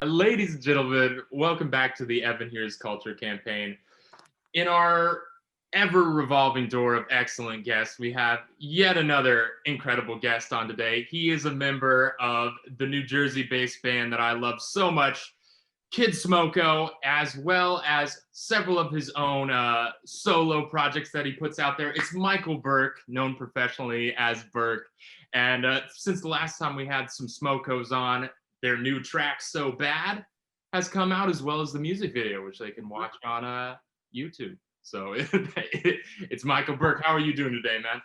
Ladies and gentlemen, welcome back to the Evan Here's Culture campaign. In our ever revolving door of excellent guests, we have yet another incredible guest on today. He is a member of the New Jersey-based band that I love so much, Kid Smoko, as well as several of his own solo projects that he puts out there. It's Michael Burke, known professionally as Burke. And since the last time we had some Smokos on, their new track, So Bad, has come out, as well as the music video, which they can watch on YouTube. So it's Michael Burke. How are you doing today, man?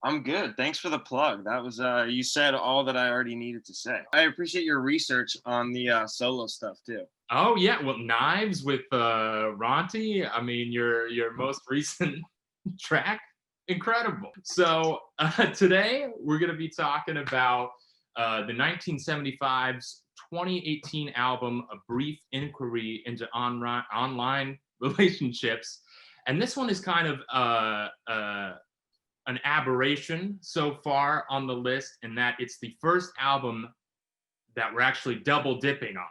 I'm good. Thanks for the plug. That was you said all that I already needed to say. I appreciate your research on the solo stuff too. Oh yeah, well, Knives with Ronti. I mean, your most recent track, incredible. So today we're gonna be talking about the 1975's 2018 album, A Brief Inquiry into Online Relationships. And this one is kind of an aberration so far on the list, in that it's the first album that we're actually double dipping on.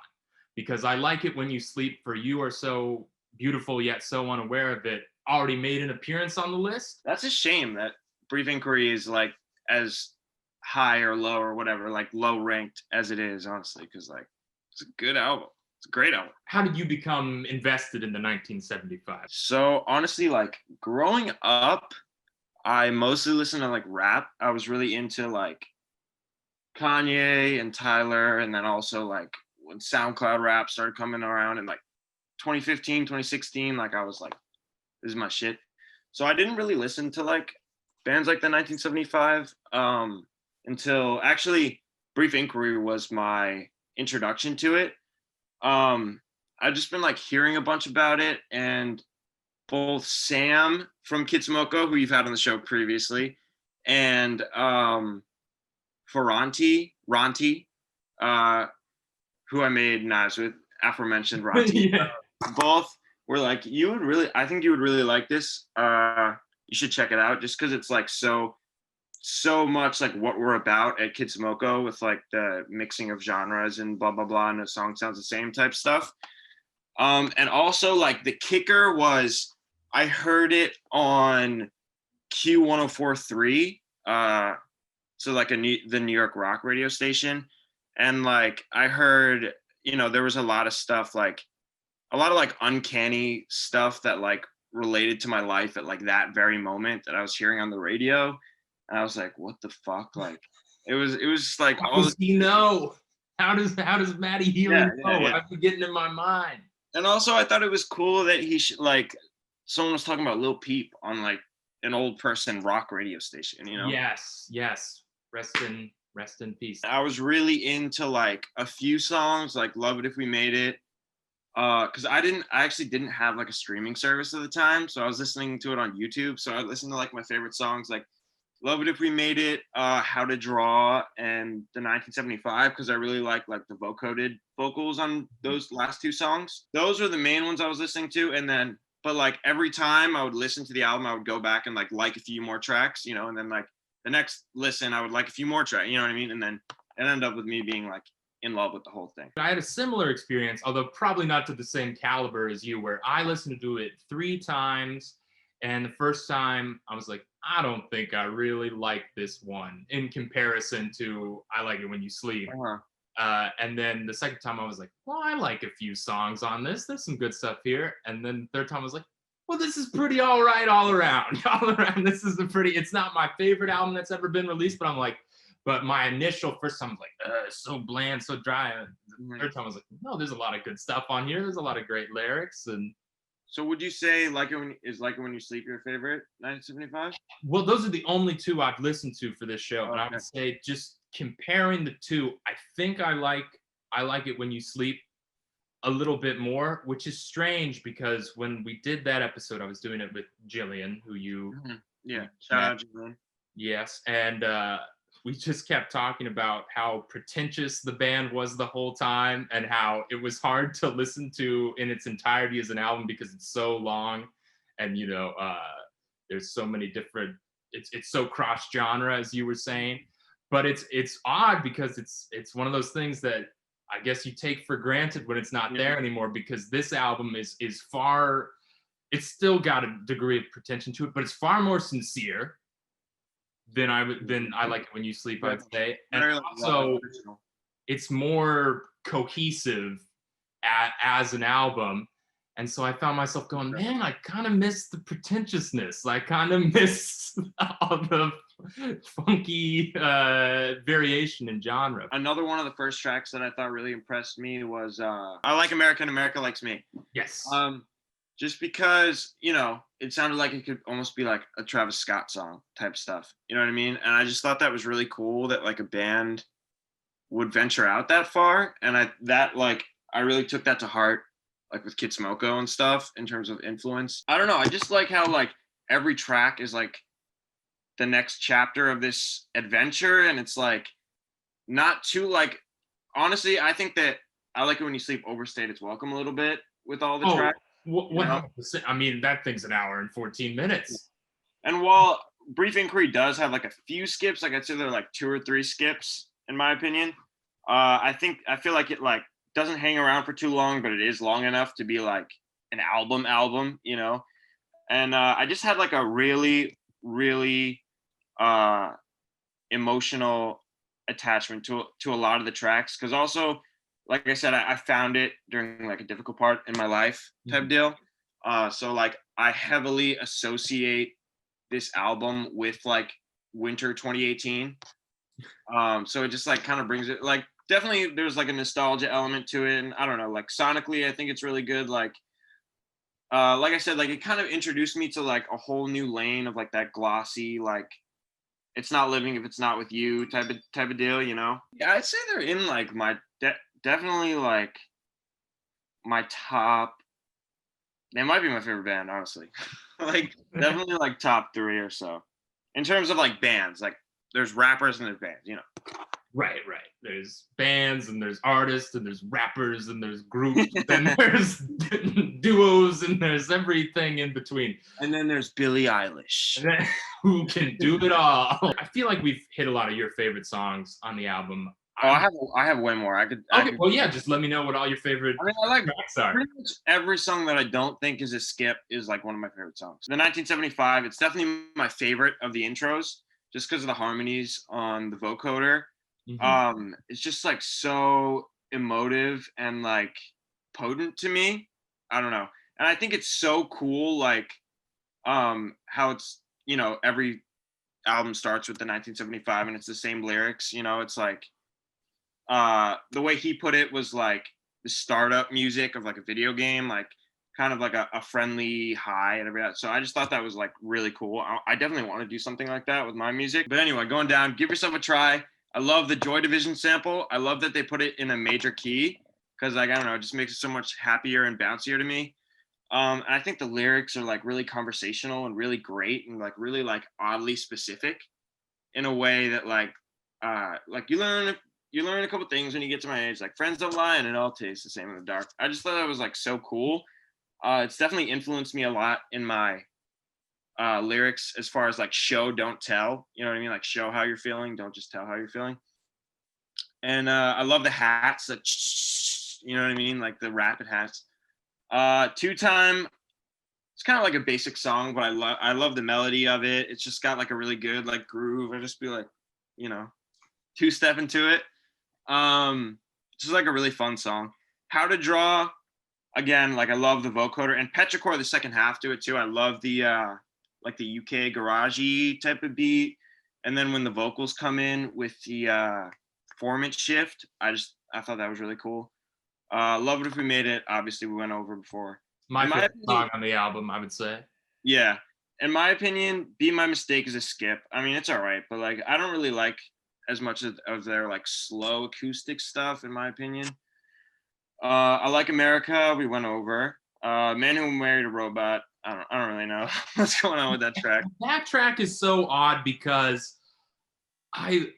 Because I Like It When You Sleep, For You Are So Beautiful Yet So Unaware of It, already made an appearance on the list. That's a shame that Brief Inquiry is like as high or low or whatever, like low ranked as it is, honestly, because like it's a good album. It's a great album. How did you become invested in the 1975? So honestly, like growing up, I mostly listened to like rap. I was really into like Kanye and Tyler, and then also like when SoundCloud rap started coming around in like 2015, 2016, like I was like, this is my shit. So I didn't really listen to like bands like the 1975 until actually Brief Inquiry was my introduction to it. I've just been like hearing a bunch about it, and both Sam from Kid Smoko, who you've had on the show previously, and Ronti, who I made Knives with, aforementioned Ronti. Yeah. Both were like, I think you would really like this. You should check it out, just because it's like so much like what we're about at Kid Smoko, with like the mixing of genres and blah blah blah, and the song sounds the same type stuff. And also like the kicker was I heard it on Q104.3, so like the New York rock radio station, and like I heard, there was a lot of stuff, like a lot of like uncanny stuff that like related to my life at like that very moment that I was hearing on the radio. And I was like, what the fuck? Like it was just like How does he know? How does Matty Healy know? Yeah. I've been getting in my mind. And also I thought it was cool that like someone was talking about Lil Peep on like an old person rock radio station, Yes. Rest in peace. I was really into like a few songs, like Love It If We Made It. Because I actually didn't have like a streaming service at the time, so I was listening to it on YouTube. So I listened to like my favorite songs, like Love It If We Made It, How to Draw, and the 1975, because I really like the vocoded vocals on those last two songs. Those are the main ones I was listening to, and then but like every time I would listen to the album, I would go back and like a few more tracks, and then like the next listen I would like a few more tracks, you know what I mean? And then it ended up with me being like in love with the whole thing. I had a similar experience, although probably not to the same caliber as you, where I listened to it 3 times, and the first time I was like, I don't think I really like this one in comparison to I Like It When You Sleep. Uh-huh. And then the second time I was like, well, I like a few songs on this. There's some good stuff here. And then the third time I was like, well, this is pretty all right all around. All around, this is it's not my favorite album that's ever been released, but my initial first time I was like, it's so bland, so dry. And the third time I was like, no, there's a lot of good stuff on here. There's a lot of great lyrics. And so would you say Like It When You Sleep your favorite 1975? Well, those are the only 2 I've listened to for this show. Okay. And I would say, just comparing the 2, I think I like It When You Sleep a little bit more, which is strange because when we did that episode, I was doing it with Jillian, who you shout out Jillian. Yes, and we just kept talking about how pretentious the band was the whole time, and how it was hard to listen to in its entirety as an album because it's so long, and there's so many different. It's so cross genre, as you were saying, but it's odd because it's one of those things that I guess you take for granted when it's not there anymore, because this album is far, it's still got a degree of pretension to it, but it's far more sincere than I Like It When You Sleep, I'd say. And also it's more cohesive as an album. And so I found myself going, man, I kind of miss the pretentiousness. I kind of miss all the funky variation in genre. Another one of the first tracks that I thought really impressed me was I Like America and America Likes Me. Yes. Just because, you know, it sounded like it could almost be like a Travis Scott song type stuff. You know what I mean? And I just thought that was really cool that like a band would venture out that far. And I really took that to heart, like with Kid Smoko and stuff in terms of influence. I don't know. I just like how like every track is like the next chapter of this adventure. And it's like not too like, honestly, I think that I Like It When You Sleep overstayed its welcome a little bit with all the tracks. 100%. I mean, that thing's an hour and 14 minutes. And while Brief Inquiry does have like a few skips, like I'd say there are like 2 or 3 skips in my opinion. I feel like it like doesn't hang around for too long, but it is long enough to be like an album, you know. And I just had like a really emotional attachment to a lot of the tracks, because also, like I said, I found it during like a difficult part in my life type deal. So like I heavily associate this album with like winter 2018. So it just like kind of brings it like, definitely there's like a nostalgia element to it. And I don't know, like sonically, I think it's really good. Like I said, like it kind of introduced me to like a whole new lane of like that glossy, like it's not living if it's not with you type of deal, you know? Yeah, I'd say they're in like my definitely like my top. They might be my favorite band, honestly. Like definitely like top 3 or so in terms of like bands. Like there's rappers and there's bands, you know. Right. There's bands and there's artists and there's rappers and there's groups and there's duos and there's everything in between. And then there's Billie Eilish, who can do it all. I feel like we've hit a lot of your favorite songs on the album. Oh, I have way more. I could. Well, yeah. Just let me know what all your favorite. I mean, I like tracks are. pretty much every song that I don't think is a skip is like one of my favorite songs. The 1975. It's definitely my favorite of the intros, just because of the harmonies on the vocoder. Mm-hmm. It's just like so emotive and like potent to me. I don't know, and I think it's so cool. Like, how it's, you know, every album starts with the 1975 and it's the same lyrics. You know, it's like. The way he put it was like the startup music of like a video game, like kind of like a friendly high and everything. So I just thought that was like really cool. I definitely want to do something like that with my music. But anyway, going down, Give Yourself a Try. I love the Joy Division sample. I love that they put it in a major key, because like, I don't know, it just makes it so much happier and bouncier to me. And I think the lyrics are like really conversational and really great and like really like oddly specific in a way that like you learn a couple things when you get to my age, like friends don't lie and it all tastes the same in the dark. I just thought that was like so cool. It's definitely influenced me a lot in my lyrics as far as like show, don't tell. You know what I mean? Like show how you're feeling, don't just tell how you're feeling. And I love the hats that, you know what I mean? Like the rapid hats. 2 Time, it's kind of like a basic song, but I love the melody of it. It's just got like a really good like groove. I just be like, you know, 2-step into it. Just like a really fun song. How to Draw, again, like I love the vocoder, and Petrichor, the second half to it too. I love the like the UK garagey type of beat, and then when the vocals come in with the 4-inch shift, I thought that was really cool. Love It If We Made It, obviously we went over before. My favorite song on the album, I would say. Yeah, in my opinion, Be My Mistake is a skip. I mean, it's all right, but like I don't really like as much of their like slow acoustic stuff, in my opinion. I Like America, we went over. Man Who Married a Robot, I don't really know what's going on with that track. That track is so odd because I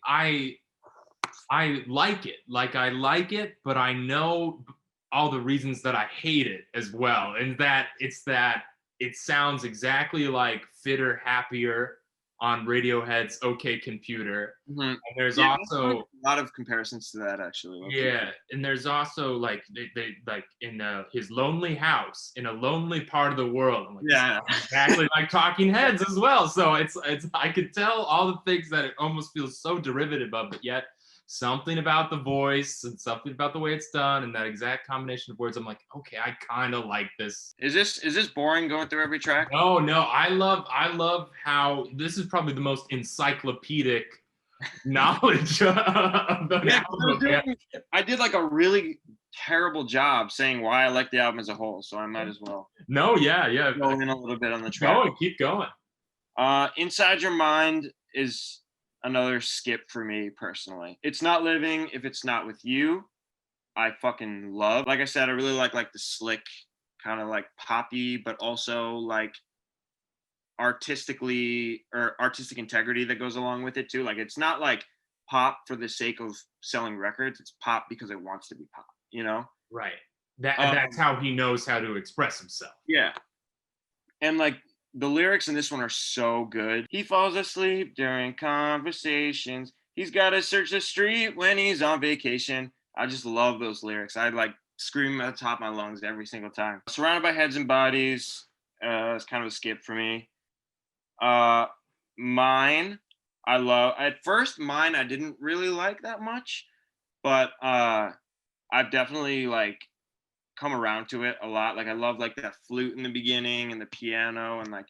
like it. Like I like it, but I know all the reasons that I hate it as well. And that it sounds exactly like Fitter, Happier on Radiohead's OK Computer. Mhm. And there's Yeah, also a lot of comparisons to that actually. yeah, and there's also like they like in his lonely house in a lonely part of the world. I'm like, Yeah. exactly like Talking Heads as well. So it's I could tell all the things that it almost feels so derivative of, but yet something about the voice and something about the way it's done and that exact combination of words. I'm like, okay, I kind of like this. Is this boring going through every track? No, no, I love how this is probably the most encyclopedic knowledge of the Yeah, album. I did like a really terrible job saying why I like the album as a whole, so I might as well No, yeah. go in a little bit on the Keep track. going, keep going. Inside Your Mind is another skip for me personally. It's Not Living If It's Not With You. I fucking love. Like I said, I really like the slick, kind of like poppy, but also like artistic integrity that goes along with it too. Like it's not like pop for the sake of selling records. It's pop because it wants to be pop, you know? Right. That's how he knows how to express himself. Yeah. And like the lyrics in this one are so good. He falls asleep during conversations. He's got to search the street when he's on vacation. I just love those lyrics. I like scream at the top of my lungs every single time. Surrounded by Heads and Bodies. It's kind of a skip for me. Mine, I love. At first, Mine I didn't really like that much, but I've definitely like come around to it a lot. Like I love like that flute in the beginning and the piano, and like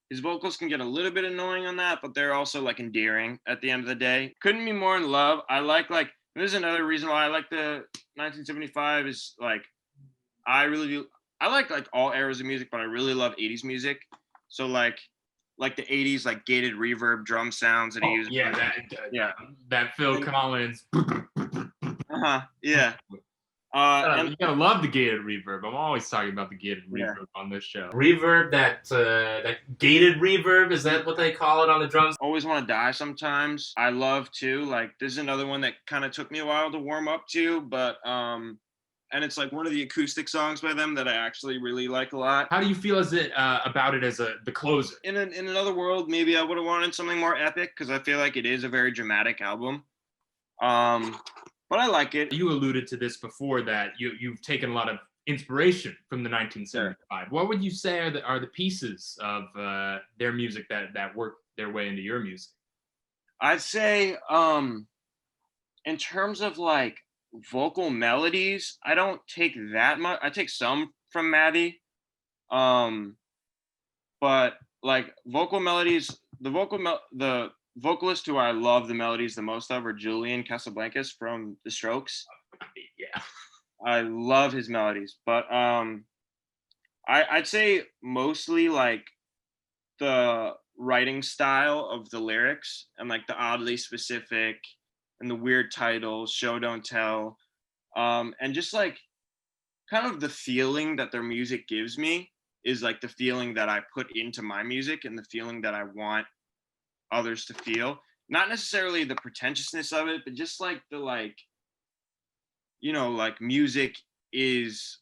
his vocals can get a little bit annoying on that, but they're also like endearing at the end of the day. Couldn't Be More in Love. I like this is another reason why I like the 1975 is like I really do. I like all eras of music, but I really love 80s music. So like the 80s like gated reverb drum sounds that he uses. Yeah, that Phil Collins. Yeah. You gotta love the gated reverb. I'm always talking about the gated reverb on this show. Reverb, that gated reverb, is that what they call it on the drums? Always Want to Die Sometimes. I love too. Like this is another one that kind of took me a while to warm up to, but and it's like one of the acoustic songs by them that I actually really like a lot. How do you feel about it as the closer? In another world, maybe I would have wanted something more epic because I feel like it is a very dramatic album. But I like it. You alluded to this before that you've taken a lot of inspiration from the 1975. Sure. What would you say are the pieces of their music that work their way into your music? I'd say in terms of like vocal melodies, I don't take that much. I take some from Maddie. But like vocal melodies, the vocalist who I love the melodies the most of are Julian Casablancas from The Strokes. Yeah. I love his melodies, but I'd say mostly like the writing style of the lyrics and like the oddly specific and the weird titles, Show Don't Tell, and just like kind of the feeling that their music gives me is like the feeling that I put into my music and the feeling that I want others to feel. Not necessarily the pretentiousness of it, but just like the like, you know, like music is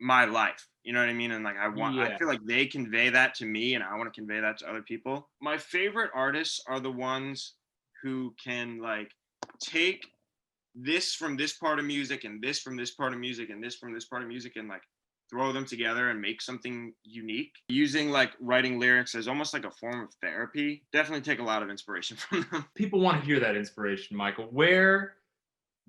my life. You know what I mean? And like I feel like they convey that to me and I want to convey that to other people. My favorite artists are the ones who can like take this from this part of music and this from this part of music and this from this part of music and like throw them together and make something unique. Using like writing lyrics as almost like a form of therapy. Definitely take a lot of inspiration from them. People want to hear that inspiration, Michael. Where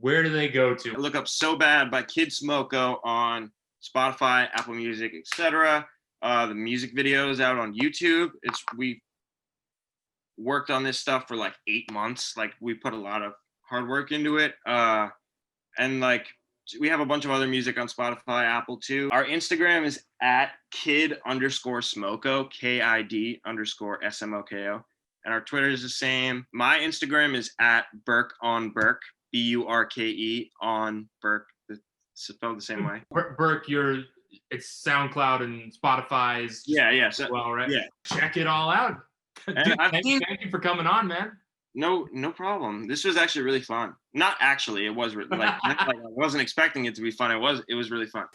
do they go to? Look up So Bad by Kid Smoko on Spotify, Apple Music, etc. The music video is out on YouTube. We worked on this stuff for like 8 months. Like we put a lot of hard work into it. And like we have a bunch of other music on Spotify, Apple too. Our Instagram is at kid_smoko, KID_SMOKO. And our Twitter is the same. My Instagram is at Burke on Burke, BURKE on Burke. It's spelled the same way. Burke, it's SoundCloud and Spotify's. Yeah. Well, right? Yeah. Check it all out. Dude, thank you for coming on, man. No problem. This was actually really fun. Not actually, it was like I wasn't expecting it to be fun. It was really fun.